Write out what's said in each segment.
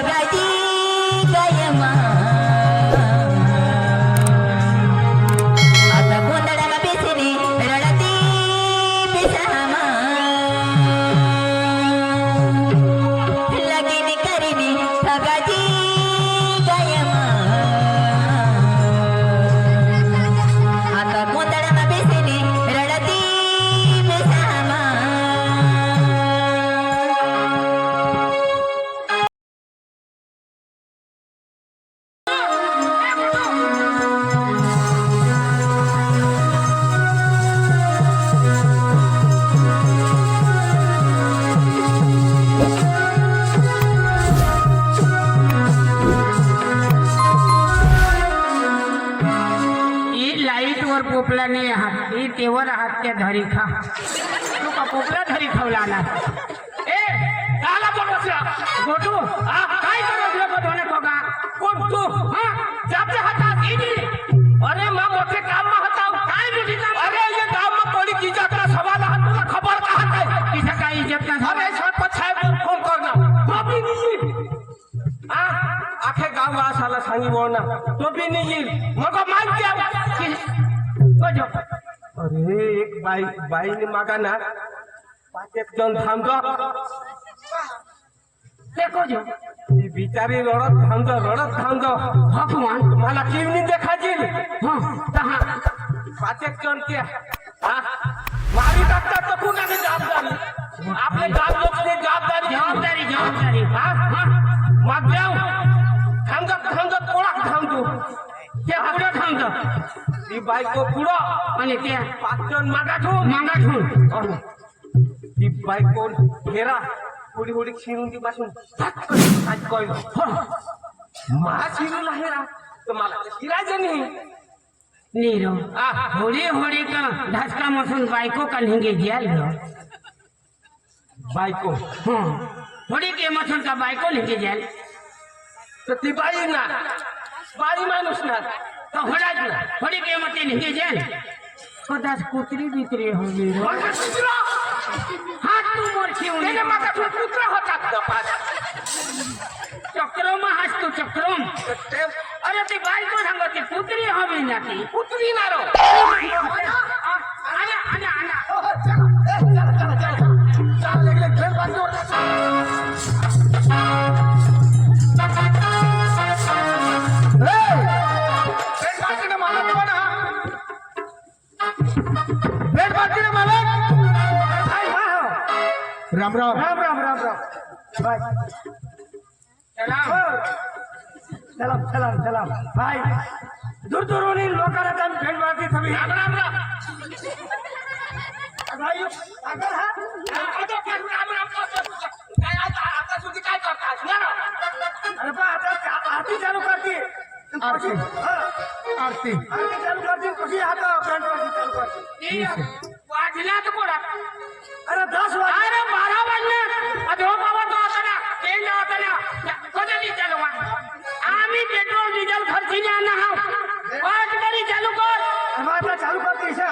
ठगाची गयमा आता गोंधळाला बेसरी रडती बेसामा लगीन करीनी ठगाची गयमा आता गोंधळाला बेसरी रडती बेसामा पोपला नाही आहात ही तेवर आहात त्या धरी खा तू का पोपला धरी खावला आला ए आला बघसला गोटू काय करत बघवणे बघा कोण तू जापले हातात इनी अरे मा मोठे काम मा हताव काय मोठी काम अरे ये गाव मा कोणी किजाकरा सवाल हात तुला खबर का काय किसा काय इज्जत ना अरे सरपंच साहेब फोन करना बापी निजी आखे गाव वासाला सांगी बोलना तो भी निजी मग मार क्या अरे एक बाईने मागा ना 5-1 जण थांबतो देखो जो ती बिचारी रडत थांबतो भगवान मला किवनी देखायची हा 5-1 जण के मारी टाकतात तर कुणाने जबाबदारी आपले गाव लोकने जबाबदारी मग जाऊ थांबत कोणाक थांबतो त्या पुढे थांबतो ती बायको पुढं आणि त्या 5 जण मागाठून ती बायको घेरा पुढी शिरून ती पासून मा शिरून आहे ना तर मला शिरायचं नाही नीरो होडी का धसका मसून बायको का लिंगे जेल बायको होडी के मसून का बायको लिंगे जेल तर ती बाई ना बाई माणूस ना तो होडी के मते लिंगे जेल कदाच कुत्री बित्री होगी हात तू मोरखी होणे मागा तू कुत्रा होता चक्रम हास तू चक्रम अरे ती बायको सांगते कुत्री हवी ना ती कुत्री ना रो राम राम राम राम राम राम भाई सलाम भाई दूर दूरवरून लोकांना त्यांनी भेट मारते सगळी राम राम राम भाई अगर हा राम राम काय आता सुधी काय करतात अरे बा आता आरती चालू करते आरती चालू करते कशी आता भेट मारते चालू करते वाजला तर कोणा अरे 10 वाजले अरे 12 वाजले अरे हो बाबा तो आता ना ट्रेन होता ना कधी चालू आम्ही पेट्रोल डिझेल खर्ची ना वाट तरी चालू कर माझा चालू कर पैसा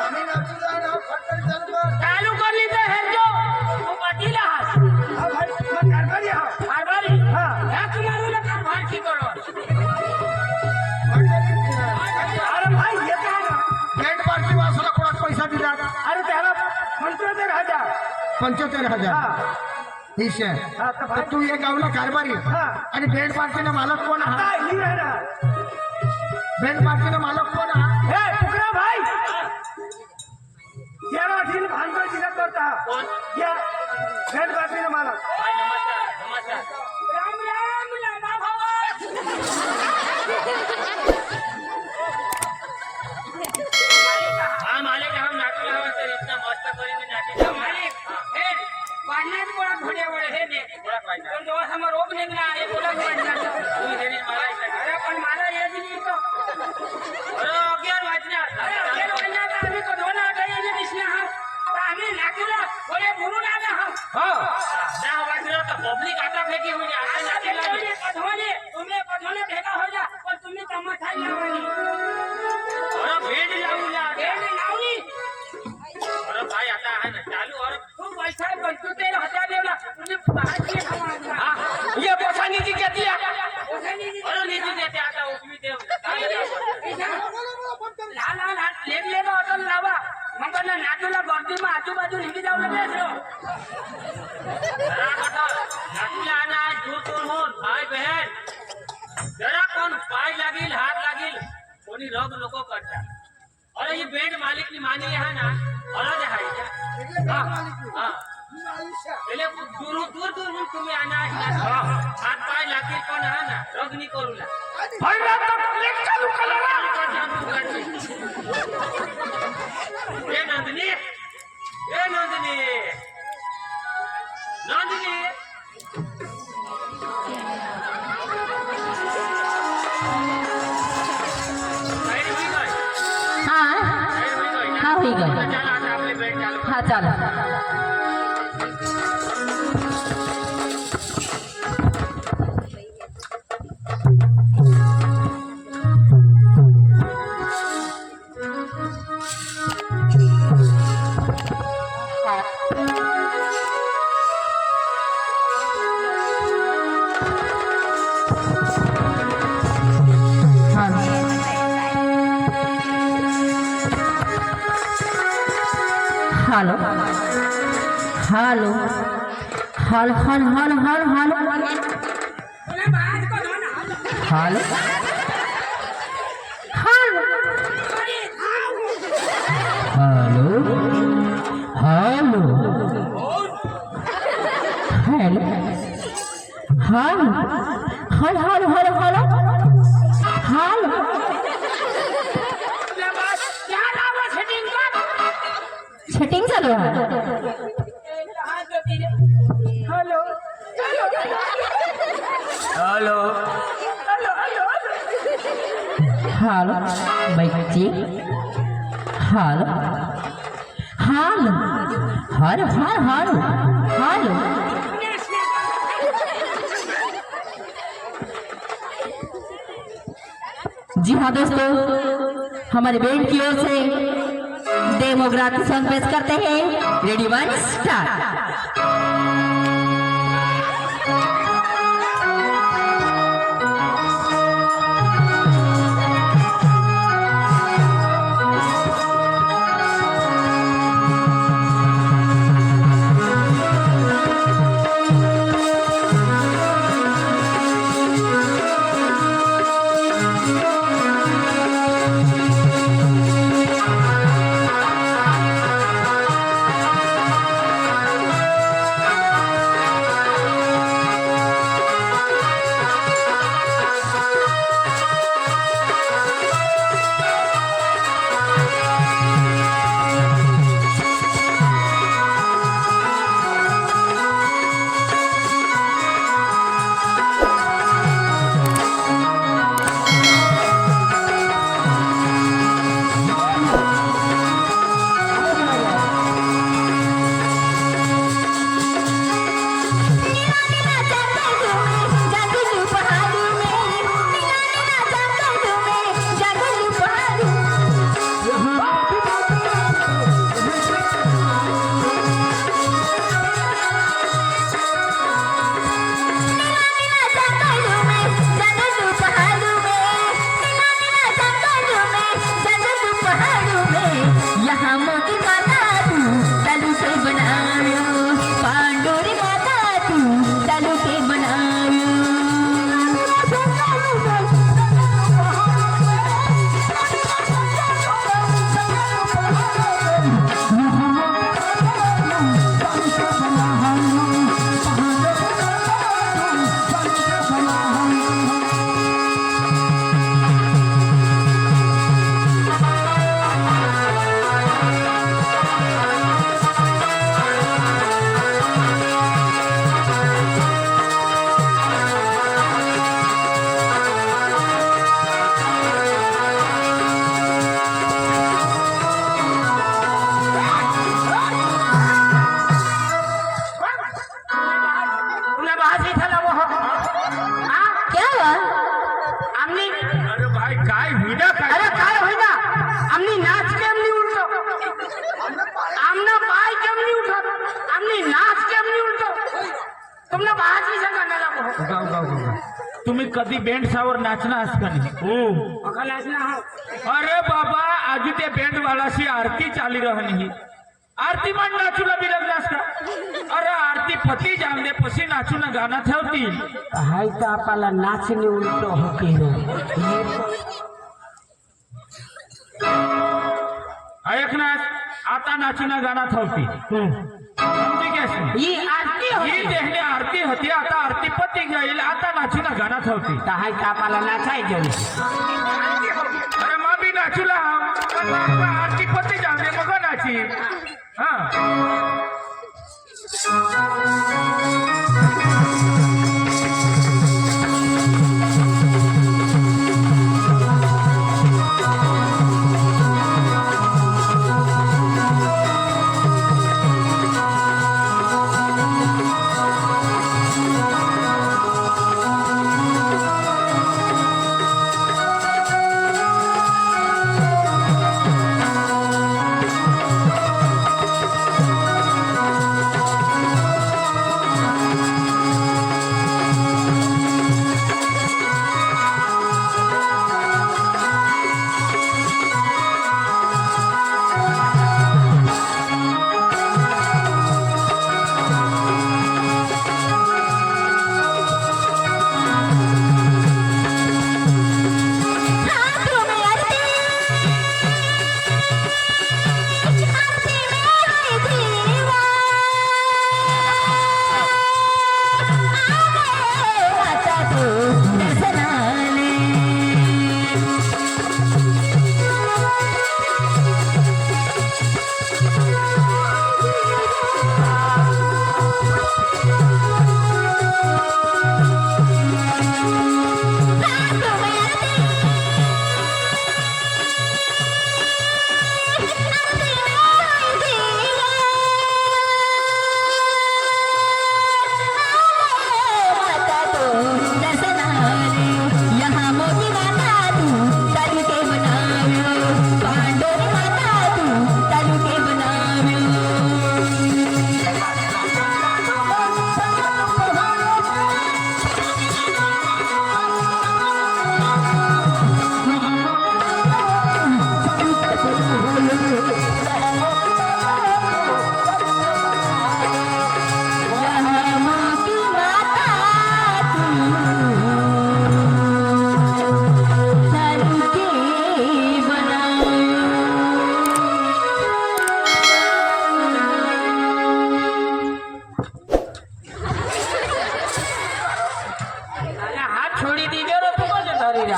चालू करली तर हे जो तू पाटीला कारभारी ह्याच मारूला कारभारची करो अरे भाई येत आहे ना बँड पार्टी वासाला कोणाक पैसा दिला अरे त्याला 75,000 ठीक आहे तू ये गावला कारभारी आणि बँड पार्टीने मालक कोण बँड पार्टीने मालक कोण तुकडा भाई भांडवल दिला करता बँड पार्टीने मालक राम राम मालिक हम नाटक सर इतना मस्त करेंगे नाटक मालिक पाडण्यात कोणा घोड्या वळे हे ने पण जेव्हा समोर ओपनिंग ना हे कोणा वाटणार तुम्ही देणे मला अरे पण मला येत नाही तो अरे 11 वाजणार आम्ही को दोन आठ येणे दिसले हा तर आम्ही नाटकला कोणी बोलून आले हा 10 स्पीकर लावा मग ना नाटूला गर्दीમાં આજુબાજુ નીકળી જાવ લગે છો जरा कटो नाटूला आना दूर दूर हो भाई बहन जरा कोण पाय लागील हात लागील कोणी रोग नको करता अरे ही बेड मालिकनी मानी आहे ना अलग आहे हां हां એટલે दूर दूर दूर तुम्ही आणा हात पाय लागील पण हा ना रोग नाही करूला पहिला तर क्लिक चालू करा ए नंदिनी नंदिनी हाँ हाँ हो गए हाँ चलो hello hello hello hello hello hello hello hello hello hello hello hello hello hello hello setting चालू आहे हेलो हेलो हेलो बच्ची hello hello hello hello hello जी हाँ दोस्तों हमारे बैंड की ओर से डेमोग्राफी सॉन्ग पेश करते हैं रेडी वन स्टार्ट तुम्ही कधी बेंडसावर नाचनास का नाही? अका नाचना हा अरे बाबा आज ते बेंड वालाशी आरती चाली रहनी आरती मान नाचूला बी लगनास का? अरे आरती पती जाम दे पसी नाचूना गाना ठेवती हाय तर आपल्याला नाचणे उलट होके ऐक ना आता नाचूना गाना ठेवती समजी कशी ही आरती ही होती देहने आरती होती आता आरती पती जाईल आता नाचूना गाना ठेवती तर हाय तर आपल्याला नाचायचं अरे मा बी नाचूला पण आरती पती जाम दे मग नाची हा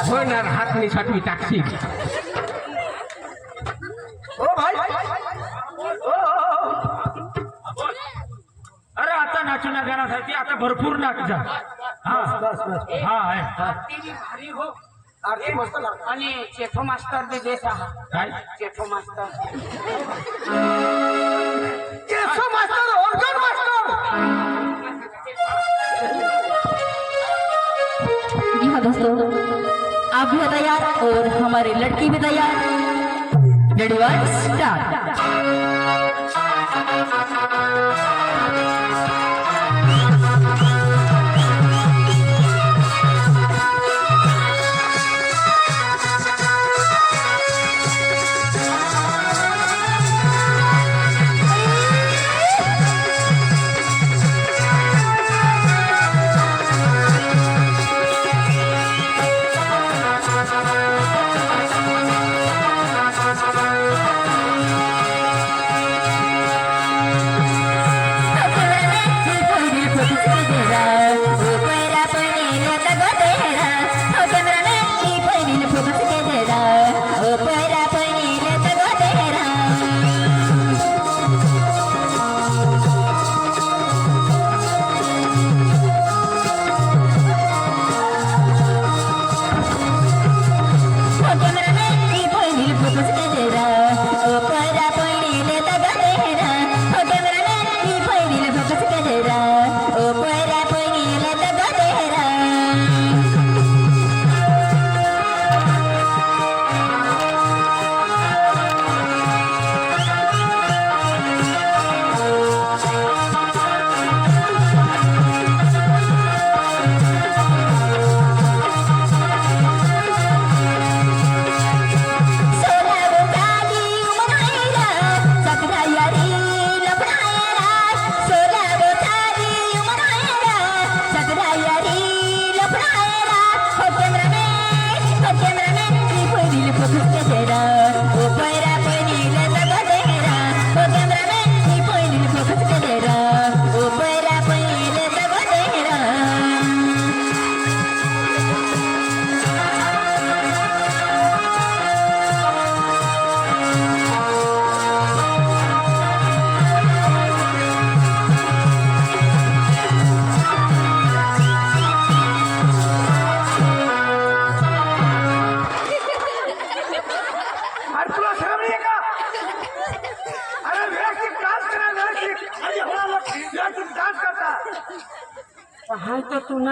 होणार हातनी छटवी टाकशी ओ भाई अरे आता नाचूना गाना साठी आता भरपूर नाच जा हा हा आहे भारी हो आरती मस्त लागते आणि चेठो मास्टर बी देत काय चेठो मास्टर चेठो मास्टर ऑर्गन मास्टर जी हाँ दोस्तों, आप भी हो तैयार और हमारी लड़की भी तैयार। Ready one start.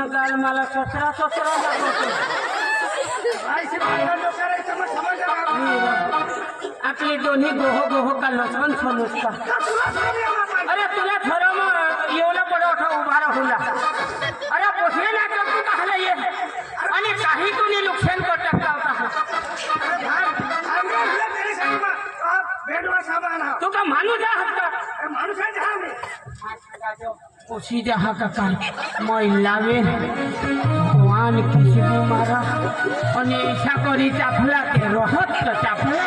जुना काळ मला ससरा ससरा दाखवतो. आपले दोन्ही गोहो गोहो का लसण समजता. अरे तुला खरं मग येवला पडवठा उभा राहूला. अरे पोसले ना तू काहला ये आणि काही तुम्ही नुकसान करता होता. तू का माणूस आहात का? पोशी जहा का कान महिलावे भगवान किसी भी मारा અને ઈશા કરી ચાફલા કે રોહત તો ચાફલા.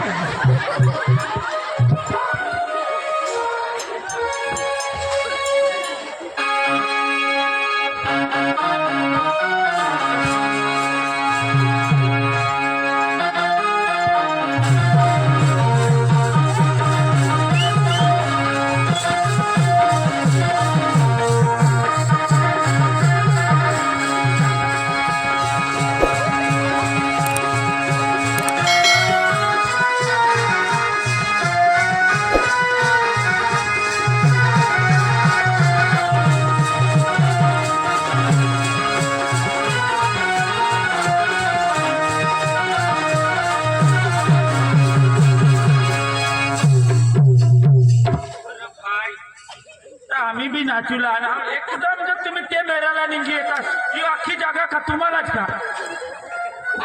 आम्ही बी नाचूला ना एकदम जर तुम्ही ते मेराला निघी येतात ही अख्खी जागा का तुम्हालाच का?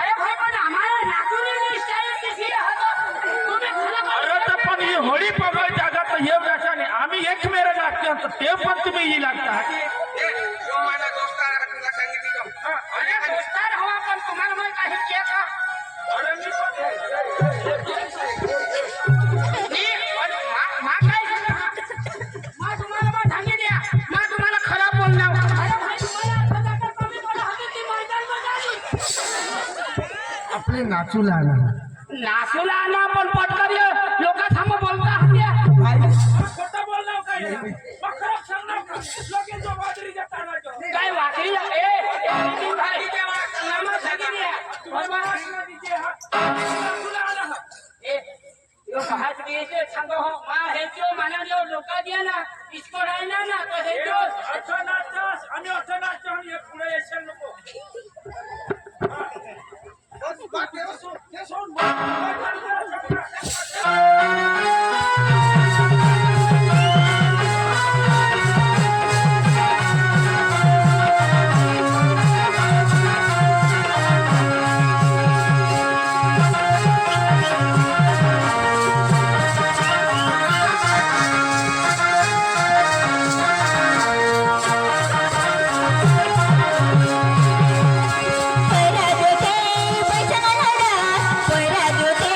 अरे भाई पण आम्हाला नाचून स्टाईल कशी अरे तर पण ही होळी पगड जागा तर हे व्यासाने आम्ही एक मेरा लागते तर ते पण तुम्ही ही लागतात. अरे दोस्तार हवा पण तुम्हाला माहित आहे की का? अरे मी आपले नाचूला ना पण पटकर लोक थांब बोलता खोटं बोललो काय बकरं सांगणार का? लगेच जो बाजरीच्या तानाचं. काय वाकरी लोक द्या ना इसको राहिला ना तो हे जो असं नाचतास आणि असं नाचतो आणि हे पुढे येशील नको. पराजोते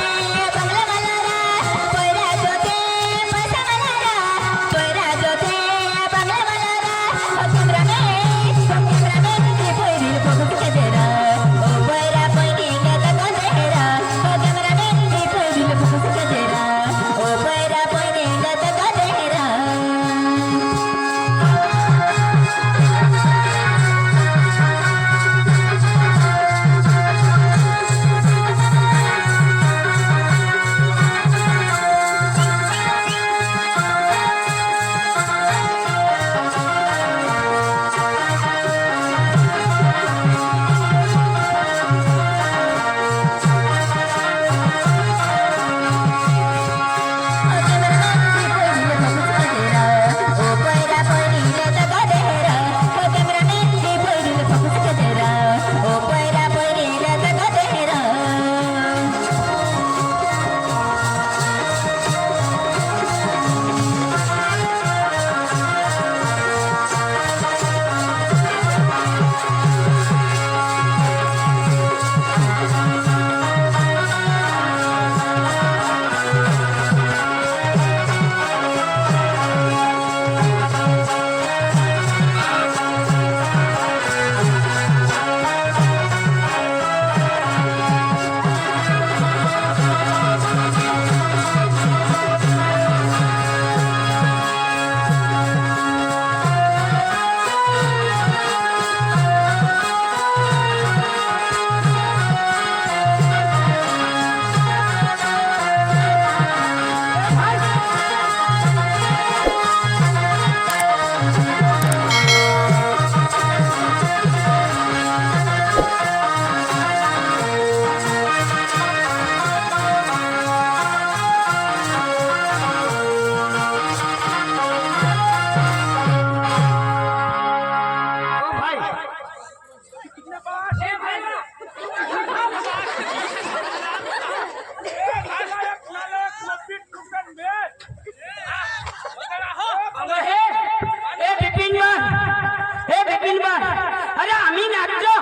अरे आम्ही नाचतो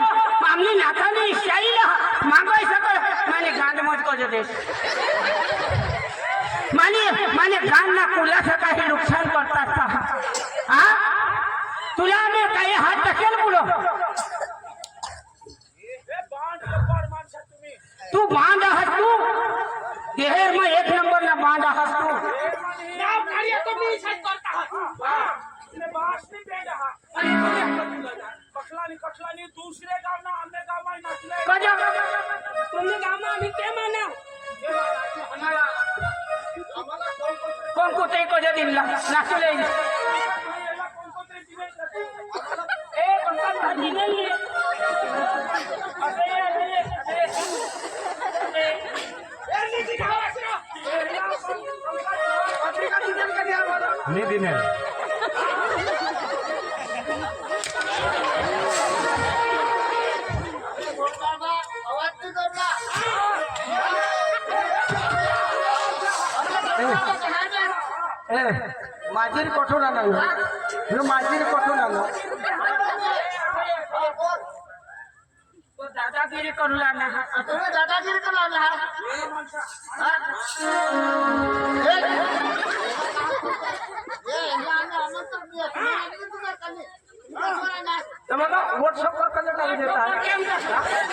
आम्ही नाचाने शाईला मागवाय सकल माने गांड मत को दे माने गांड ना कुलासा काही नुकसान करतात का हा तुला आम्ही काही हात टाकेल पुढं तू बांध आहात तू देहेर मग एक नंबर ना बांध आहात तू दूसरे गाव ना आमने गाव में नाचले कजा तुमने गाव में आम्ही ते माना कोण कोते को जे दिला नाचले ए पंकज भाजी नहीं है नहीं दिने माझीर कोठून आलो हे माझीर कोठून आलो दादागिरी करू लागला तुम्ही दादागिरी करू लागला व्हॉट्सअप वर कसं टाकू देतात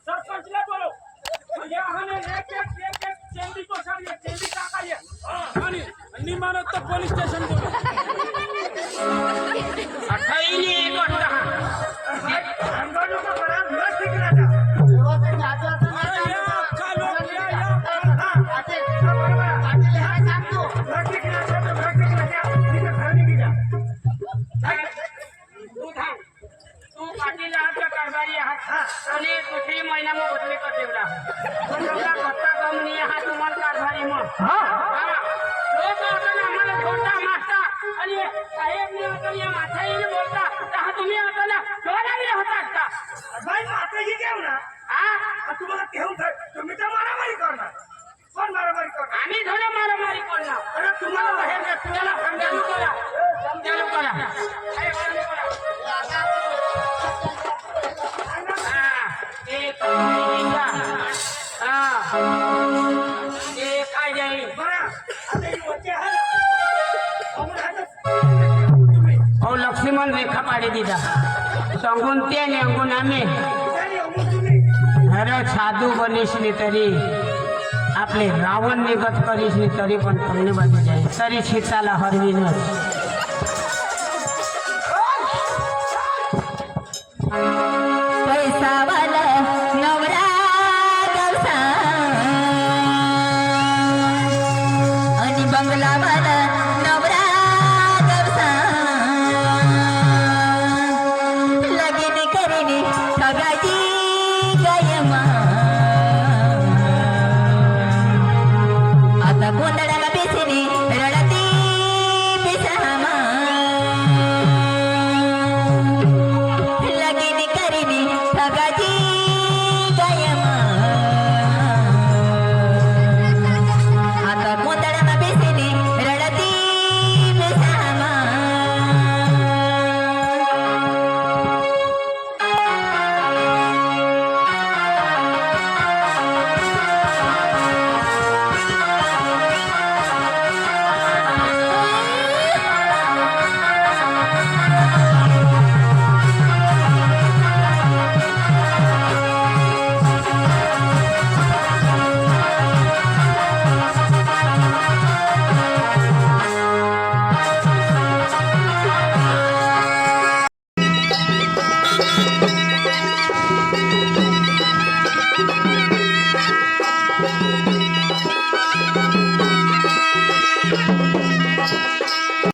सरपंचला बोलो चेंदी को सारी चेंदी टाका नहीं मानो तो पुलिस स्टेशन बोलो कारभारी आहात आणि दुसरी महिना मग बदली कर देवला घरचा काम नाही हा तुम्हाला कारभारी मग आम्हाला छोटा मागता आणि साहेब या माथाईने बोलता तर हा तुम्ही आता ना डोळ्याने होता असता हा तुम्हाला घेऊन तुम्ही तर मारामारी करणार कोण मारामारी करणार आम्ही थोडं मारामारी करणार अरे तुम्हाला बाहेर तुम्हाला समजावून करा समजावून करा लक्ष्मण रेखा पाडी दिला सांगून ते अंगून आम्ही हर साधू बनीसनी तरी आपले रावण निगत करीसनी तरी पण धन्यवाद तरी सीताला हरवीनच